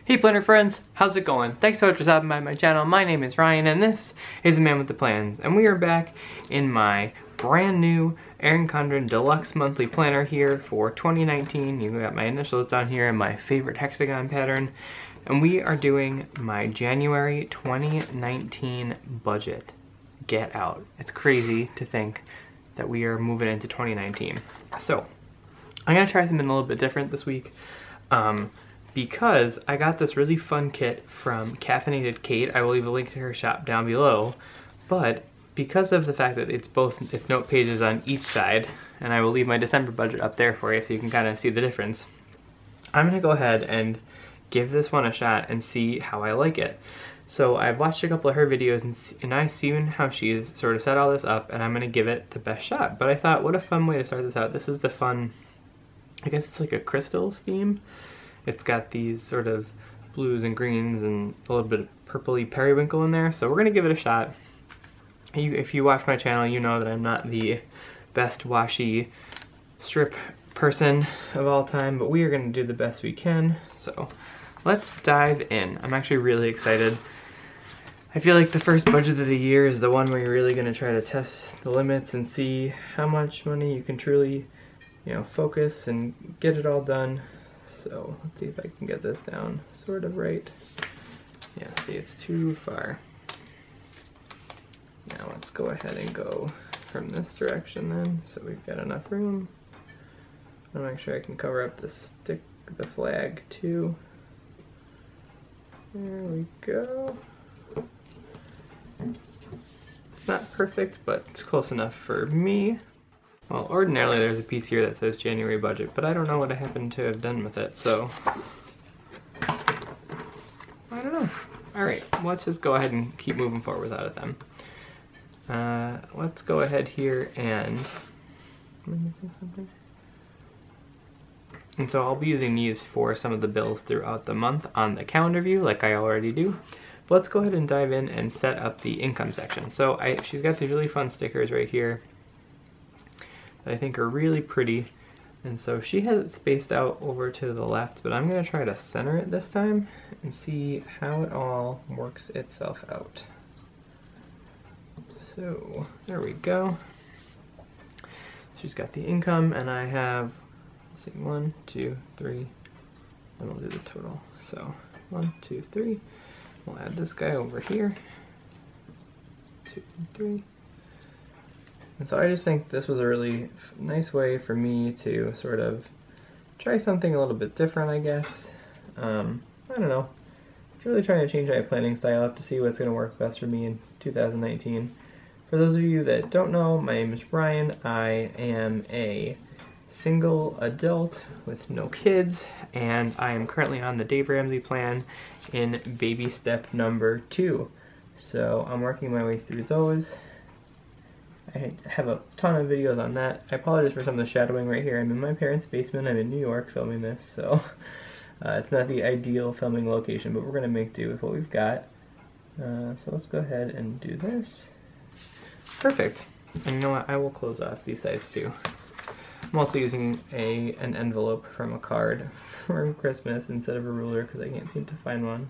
Hey planner friends, how's it going? Thanks so much for stopping by my channel. My name is Ryan and this is The Man with the Plans, and we are back in my brand new Erin Condren Deluxe Monthly Planner here for 2019. You got my initials down here and my favorite hexagon pattern, and we are doing my January 2019 budget. Get out. It's crazy to think that we are moving into 2019. So I'm gonna try something a little bit different this week. Because I got this really fun kit from Caffinated Cait. I will leave a link to her shop down below. But because of the fact that it's note pages on each side, and I will leave my December budget up there for you so you can kind of see the difference, I'm gonna go ahead and give this one a shot and see how I like it. So I've watched a couple of her videos and I've seen how she's sort of set all this up, and I'm gonna give it the best shot. But I thought, what a fun way to start this out. This is the fun, I guess it's like a crystals theme. It's got these sort of blues and greens and a little bit of purpley periwinkle in there, so we're gonna give it a shot. If you watch my channel, you know that I'm not the best washi strip person of all time, but we are gonna do the best we can, so let's dive in. I'm actually really excited. I feel like the first budget of the year is the one where you're really gonna try to test the limits and see how much money you can truly, focus and get it all done. So let's see if I can get this down sort of right. Yeah, see, it's too far. Now let's go ahead and go from this direction then, so we've got enough room. I'll make sure I can cover up the flag too. There we go. It's not perfect, but it's close enough for me. Well, ordinarily there's a piece here that says January budget, but I don't know what I happen to have done with it, so I don't know. Alright, let's just go ahead and keep moving forward without it then. Let's go ahead here and... Am I missing something? And so I'll be using these for some of the bills throughout the month on the calendar view, like I already do. But let's go ahead and dive in and set up the income section. So she's got these really fun stickers right here that I think are really pretty, and so she has it spaced out over to the left, but I'm going to try to center it this time and see how it all works itself out. So there we go. She's got the income, and I have, let's see, 1, 2, 3, and we'll do the total. So 1, 2, 3. We'll add this guy over here. 2, 3. And so I just think this was a really nice way for me to sort of try something a little bit different, I guess. I don't know. I'm really trying to change my planning style up to see what's going to work best for me in 2019. For those of you that don't know, my name is Ryan. I am a single adult with no kids, and I am currently on the Dave Ramsey plan in baby step number 2. So I'm working my way through those. I have a ton of videos on that. I apologize for some of the shadowing right here. I'm in my parents' basement. I'm in New York filming this, so it's not the ideal filming location, but we're going to make do with what we've got. So let's go ahead and do this. Perfect. And you know what? I will close off these sides too. I'm also using an envelope from a card for Christmas instead of a ruler because I can't seem to find one.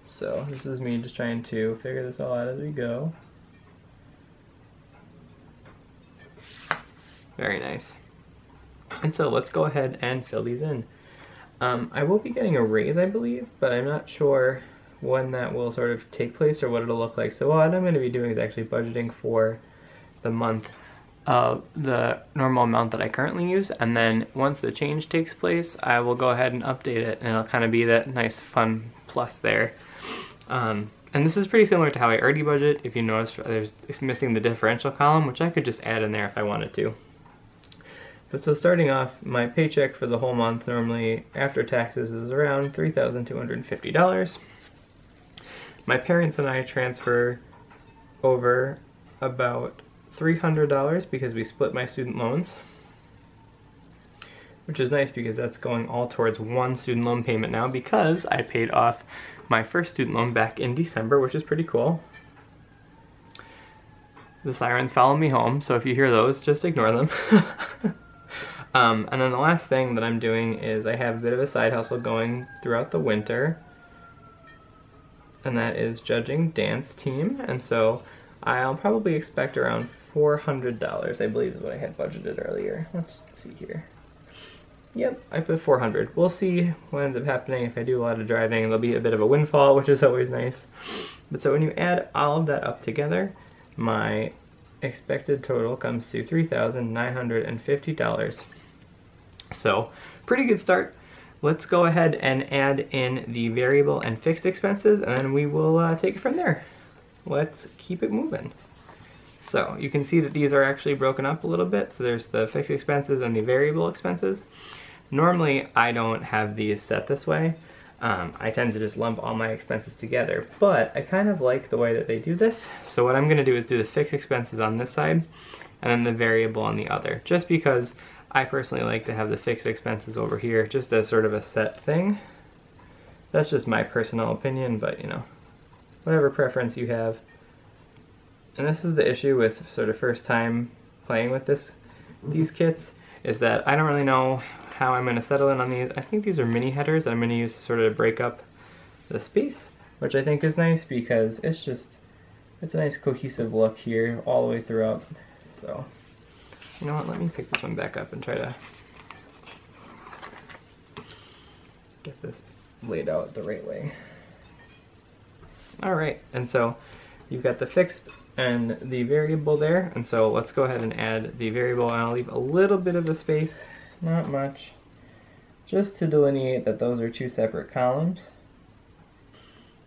So this is me just trying to figure this all out as we go. Very nice. And so let's go ahead and fill these in. I will be getting a raise, I believe, but I'm not sure when that will sort of take place or what it'll look like. So what I'm going to be doing is actually budgeting for the month of the normal amount that I currently use, and then once the change takes place, I will go ahead and update it, and it'll kind of be that nice fun plus there. And this is pretty similar to how I already budget. If you notice, it's missing the differential column, which I could just add in there if I wanted to. But so starting off, my paycheck for the whole month normally after taxes is around $3,250. My parents and I transfer over about $300 because we split my student loans, which is nice because that's going all towards one student loan payment now because I paid off my first student loan back in December, which is pretty cool. The sirens follow me home, so if you hear those, just ignore them. And then the last thing that I'm doing is I have a bit of a side hustle going throughout the winter. and that is judging dance team. And so I'll probably expect around $400, I believe is what I had budgeted earlier. Let's see here. Yep, I put 400. We'll see what ends up happening. If I do a lot of driving, there'll be a bit of a windfall, which is always nice. But so when you add all of that up together, my expected total comes to $3,950. So pretty good start. Let's go ahead and add in the variable and fixed expenses, and then we will take it from there. Let's keep it moving. So you can see that these are actually broken up a little bit. So there's the fixed expenses and the variable expenses. Normally I don't have these set this way. I tend to just lump all my expenses together, but I kind of like the way that they do this. So what I'm going to do is do the fixed expenses on this side and then the variable on the other, just because I personally like to have the fixed expenses over here just as sort of a set thing. That's just my personal opinion, but you know, whatever preference you have. And this is the issue with sort of first time playing with these kits, is that I don't really know how I'm going to settle in on these. I think these are mini headers that I'm going to use to sort of break up the space, which I think is nice because it's a nice cohesive look here all the way throughout. So, you know what, let me pick this one back up and try to get this laid out the right way. Alright, and so you've got the fixed and the variable there, and so let's go ahead and add the variable, and I'll leave a little bit of a space, not much, just to delineate that those are two separate columns.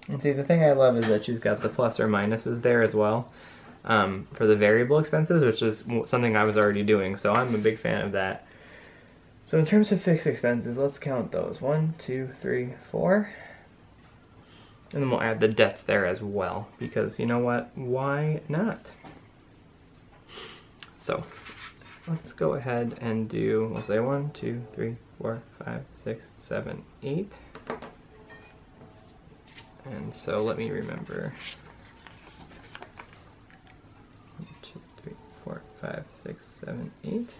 And see, the thing I love is that she's got the plus or minuses there as well for the variable expenses, which is something I was already doing, so I'm a big fan of that. So in terms of fixed expenses, let's count those. 1, 2, 3, 4. And then we'll add the debts there as well, because you know what, why not? So let's go ahead and do, we'll say 1, 2, 3, 4, 5, 6, 7, 8. And so let me remember. 1, 2, 3, 4, 5, 6, 7, 8.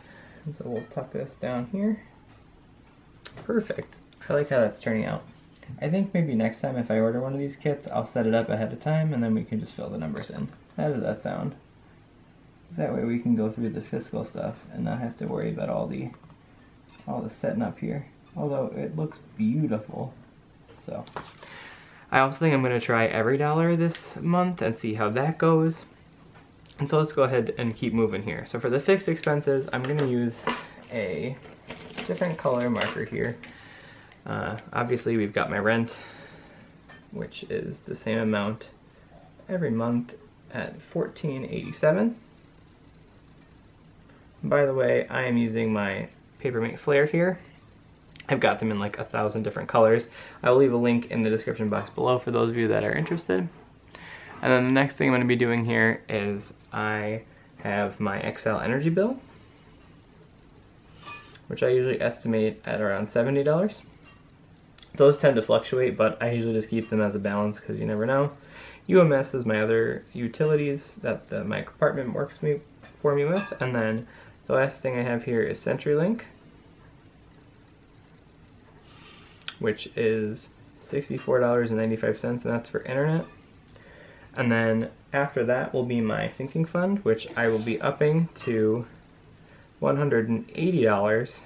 And so we'll tuck this down here. Perfect. I like how that's turning out. I think maybe next time if I order one of these kits, I'll set it up ahead of time and then we can just fill the numbers in. How does that sound? That way we can go through the fiscal stuff and not have to worry about all the setting up here. Although it looks beautiful. So I also think I'm going to try EveryDollar this month and see how that goes. And so let's go ahead and keep moving here. So for the fixed expenses, I'm going to use a different color marker here. Obviously we've got my rent, which is the same amount every month at $14.87. By the way, I am using my Papermate Flair here. I've got them in like 1,000 different colors. I will leave a link in the description box below for those of you that are interested. And then the next thing I'm going to be doing here is I have my Excel energy bill, which I usually estimate at around $70. Those tend to fluctuate, but I usually just keep them as a balance because you never know. UMS is my other utilities that my apartment works for me with. And then the last thing I have here is CenturyLink, which is $64.95, and that's for internet. And then after that will be my sinking fund, which I will be upping to $180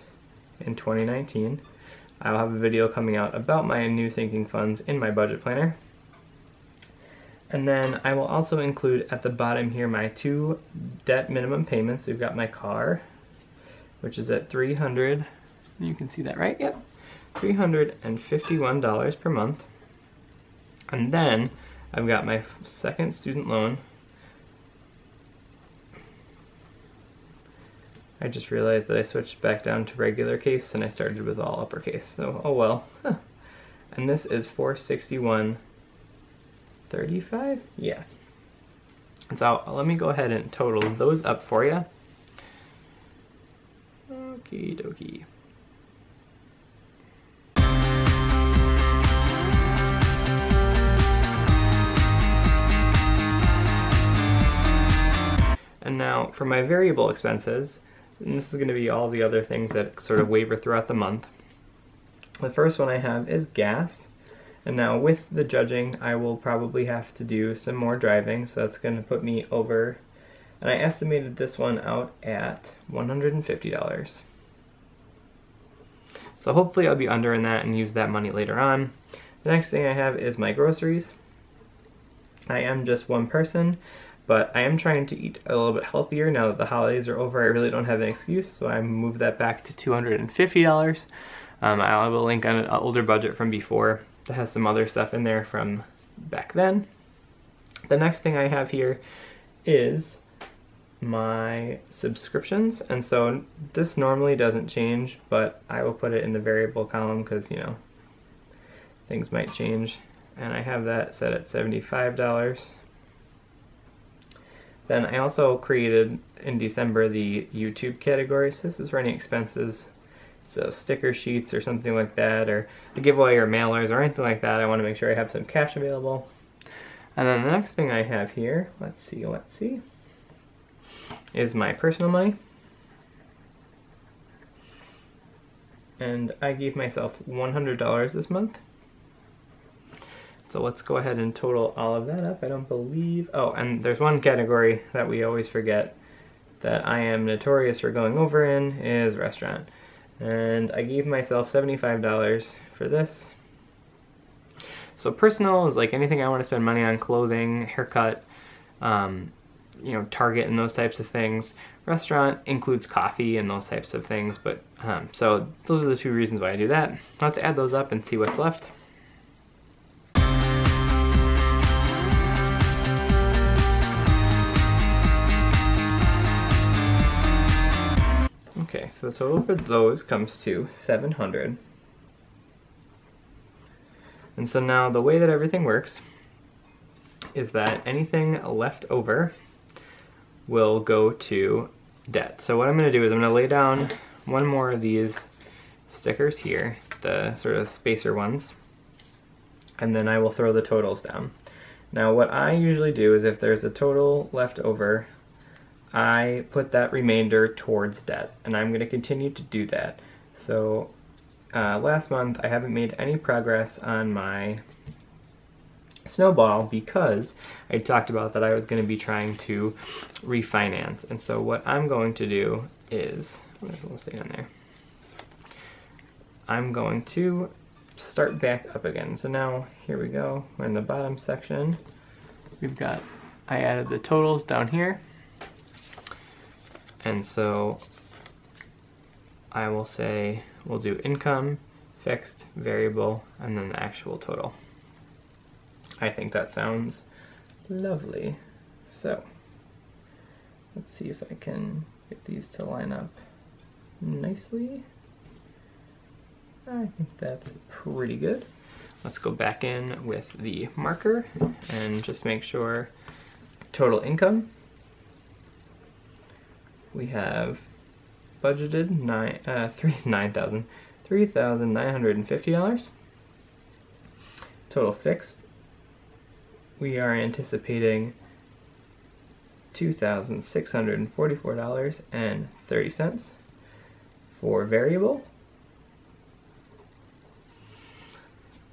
in 2019. I'll have a video coming out about my new sinking funds in my budget planner. And then I will also include at the bottom here my 2 debt minimum payments. We've got my car, which is at $300, you can see that, right? Yep, $351 per month. And then I've got my second student loan. I just realized that I switched back down to regular case and I started with all uppercase, so oh well. Huh. And this is $461.35? Yeah. And so let me go ahead and total those up for you. Okie dokie. And now for my variable expenses, and this is going to be all the other things that sort of waver throughout the month. The first one I have is gas, And now with the judging, I will probably have to do some more driving, so that's going to put me over, and I estimated this one out at $150. So hopefully I'll be under in that and use that money later on. The next thing I have is my groceries. I am just one person, but I am trying to eat a little bit healthier now that the holidays are over. I really don't have an excuse, so I moved that back to $250. I'll have a link on an older budget from before that has some other stuff in there from back then. The next thing I have here is my subscriptions, and so this normally doesn't change, but I will put it in the variable column because, you know, things might change, and I have that set at $75. Then I also created in December the YouTube category, so this is for any expenses, so sticker sheets or something like that, or a giveaway or mailers or anything like that. I want to make sure I have some cash available. And then the next thing I have here, let's see, is my personal money. And I gave myself $100 this month. So let's go ahead and total all of that up. I don't believe, oh, and there's one category that we always forget that I am notorious for going over in, is restaurant. And I gave myself $75 for this. So personal is like anything I want to spend money on, clothing, haircut, you know, Target and those types of things. Restaurant includes coffee and those types of things, but so those are the two reasons why I do that. Let's add those up and see what's left. Okay, so the total for those comes to $700. And so now the way that everything works is that anything left over will go to debt. So what I'm going to do is I'm going to lay down one more of these stickers here, the sort of spacer ones, and then I will throw the totals down. Now what I usually do is if there's a total left over, I put that remainder towards debt, and I'm going to continue to do that. So last month I haven't made any progress on my Snowball because I talked about that I was going to be trying to refinance. And so what I'm going to do is, there's a little thing on there, I'm going to start back up again. So now here we go, we're in the bottom section. We've got, I added the totals down here, and so I will say we'll do income, fixed, variable, and then the actual total. I think that sounds lovely. So let's see if I can get these to line up nicely. I think that's pretty good. Let's go back in with the marker and just make sure total income. We have budgeted $3,950. Total fixed, we are anticipating $2,644.30. For variable,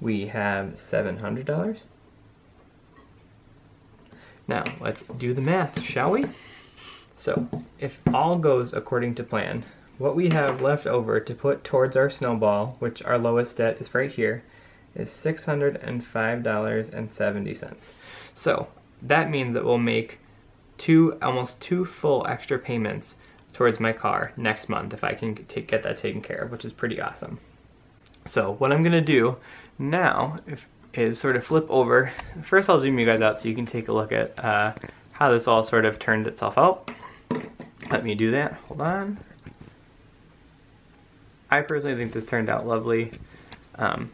we have $700. Now let's do the math, shall we? So if all goes according to plan, what we have left over to put towards our Snowball, which our lowest debt is right here, is $605.70. So that means that we'll make almost two full extra payments towards my car next month if I can get that taken care of, which is pretty awesome. So what I'm gonna do now is sort of flip over. First I'll zoom you guys out so you can take a look at how this all sort of turned itself out. Let me do that, hold on. I personally think this turned out lovely. I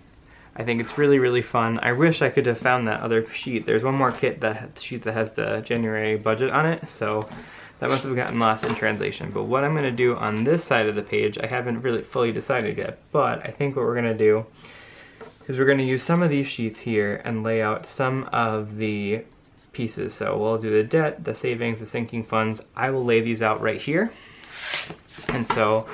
think it's really, really fun. I wish I could have found that other sheet. There's one more sheet that has the January budget on it, so that must have gotten lost in translation. But what I'm gonna do on this side of the page, I haven't really fully decided yet, but I think what we're gonna do is we're gonna use some of these sheets here and lay out some of the pieces. So we'll do the debt, the savings, the sinking funds. I will lay these out right here. And so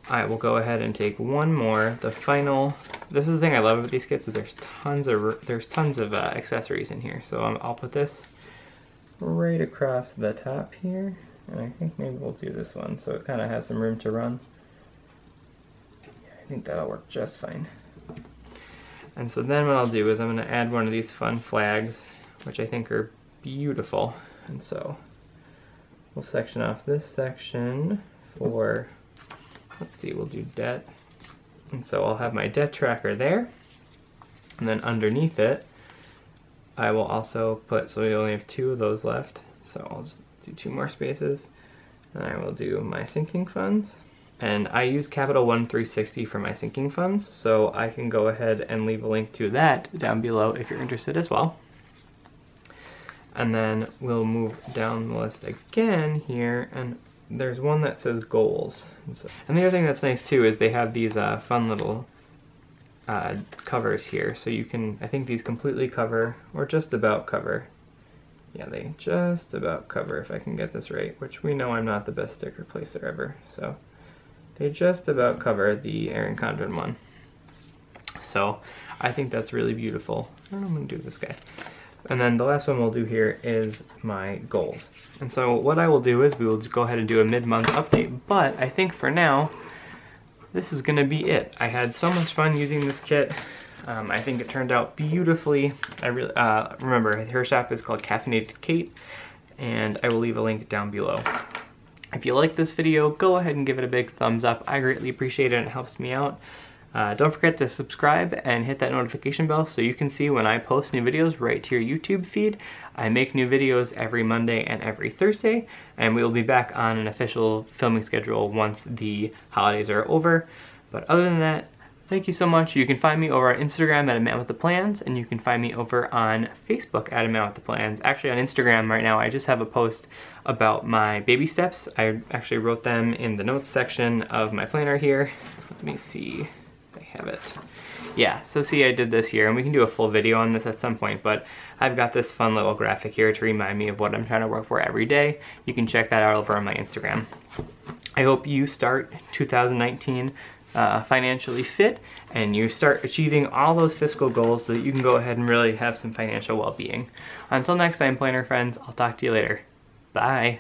I will go ahead and take one more, the final this is the thing I love about these kits, is there's tons of accessories in here. So I'll put this right across the top here, and I think maybe we'll do this one so it kind of has some room to run. Yeah, I think that'll work just fine. And so then what I'll do is I'm going to add one of these fun flags, which I think are beautiful. And so we'll section off this section for, let's see, we'll do debt. And so I'll have my debt tracker there. And then underneath it, I will also put, so we only have 2 of those left. So I'll just do 2 more spaces. And I will do my sinking funds. And I use Capital One 360 for my sinking funds, so I can go ahead and leave a link to that down below if you're interested as well. And then we'll move down the list again here, and there's one that says goals. And the other thing that's nice too is they have these fun little covers here, so you can, I think these completely cover, or just about cover. Yeah, they just about cover, if I can get this right, which we know I'm not the best sticker placer ever, so. They just about cover the Erin Condren one. So I think that's really beautiful. I don't know, I'm gonna do this guy. And then the last one we'll do here is my goals. And so what I will do is we will just go ahead and do a mid-month update, but I think for now, this is gonna be it. I had so much fun using this kit. I think it turned out beautifully. I really, remember, her shop is called Caffinated Cait, and I will leave a link down below. If you like this video, go ahead and give it a big thumbs up. I greatly appreciate it and it helps me out. Don't forget to subscribe and hit that notification bell so you can see when I post new videos right to your YouTube feed. I make new videos every Monday and every Thursday, and we will be back on an official filming schedule once the holidays are over. But other than that, thank you so much. You can find me over on Instagram at A Man With The Plans, and you can find me over on Facebook at A Man With The Plans. Actually, on Instagram right now, I just have a post about my baby steps. I actually wrote them in the notes section of my planner here. Let me see if I have it. Yeah, so see, I did this here, and we can do a full video on this at some point, but I've got this fun little graphic here to remind me of what I'm trying to work for every day. You can check that out over on my Instagram. I hope you start 2019 financially fit, and you start achieving all those fiscal goals so that you can go ahead and really have some financial well-being. Until next time, planner friends, I'll talk to you later. Bye.